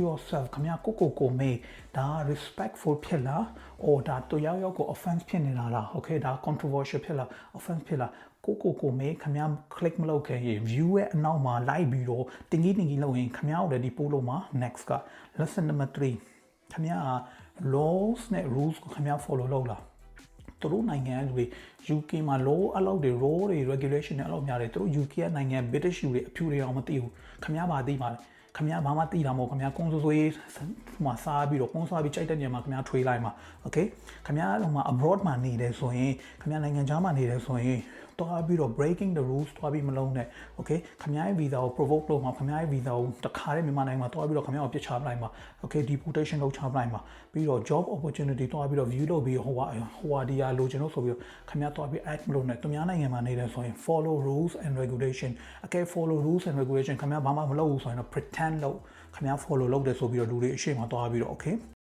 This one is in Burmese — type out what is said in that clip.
yourself ခင်ဗျာကိုမေးဒါ respectful ဖြစ်လား or ဒါတူရောက်ကို offense ဖြစ်နေတာလား okay ဒါ controversial ဖြစ်လား offense ဖြစ်လားကိုမေးခင်ဗျာ click မလုပ်ခဲ့ရင် view ရဲ့အနောက်မှာ like ပြီးတော့တင်ကြီးလုပ်ရင်ခင်ဗျာကိုလည်းဒီပို့လို့မှာ next က lesson number 3ခင်ဗျာ laws နဲ့ rules ကိုခင်ဗျာ follow လုပ်လားသူတို့နိုင်ငံလူတွေ UK မှာ law အလောက်တွေ rule တွေ regulation တွေအလောက်များတယ်သူတို့ UK နိုင်ငံ British လူတွေအဖြူတွေအောင်မသိဘူးခင်ဗျားဘာသိပါလဲခင်ဗျားဘာမှသိတာမဟုတ်ခင်ဗျားကုန်းစိုးမှာစားပြီးတော့ကုန်းစားပြီးကြိုက်တဲ့နေရာမှာခင်ဗျားထွေးလိုက်မှာ okay ခင်ဗျားဟိုမှာ abroad မှာနေတယ်ဆိုရင်ခင်ဗျားနိုင်ငံခြားမှာနေတယ်ဆိုရင်တွားပြီးတော့ breaking the rules တွားပြီးမလုံးနဲ့ okay ခင်ဗျားရဲ့ visa ကို provoke လုပ်မှာခင်ဗျားရဲ့ visa ကိုတခါတည်းမြန်မာနိုင်ငံမှာတွားပြီးတော့ခင်ဗျားကိုပြစ်ချပလိုက်မှာ okay deportation လုပ်ချပလိုက်မှာပြီးတော့ job opportunity တွားပြီးတော့ view လုပ်ပြီးဟိုဟာဒီယာလိုချင်လို့ဆိုပြီးတော့ခင်ဗျားတွားပြီး act မလုပ်နဲ့သူများနိုင်ငံမှာနေတယ်ဆိုရင် follow rules and regulation okay follow rules and regulation ခင်ဗျားဘာမှမလုပ်ဘူးဆိုရင်တော့ pretend လုပ်ခင်ဗျား follow လုပ်တယ်ဆိုပြီးတော့လူတွေအရှိမတွားပြီးတော့ okay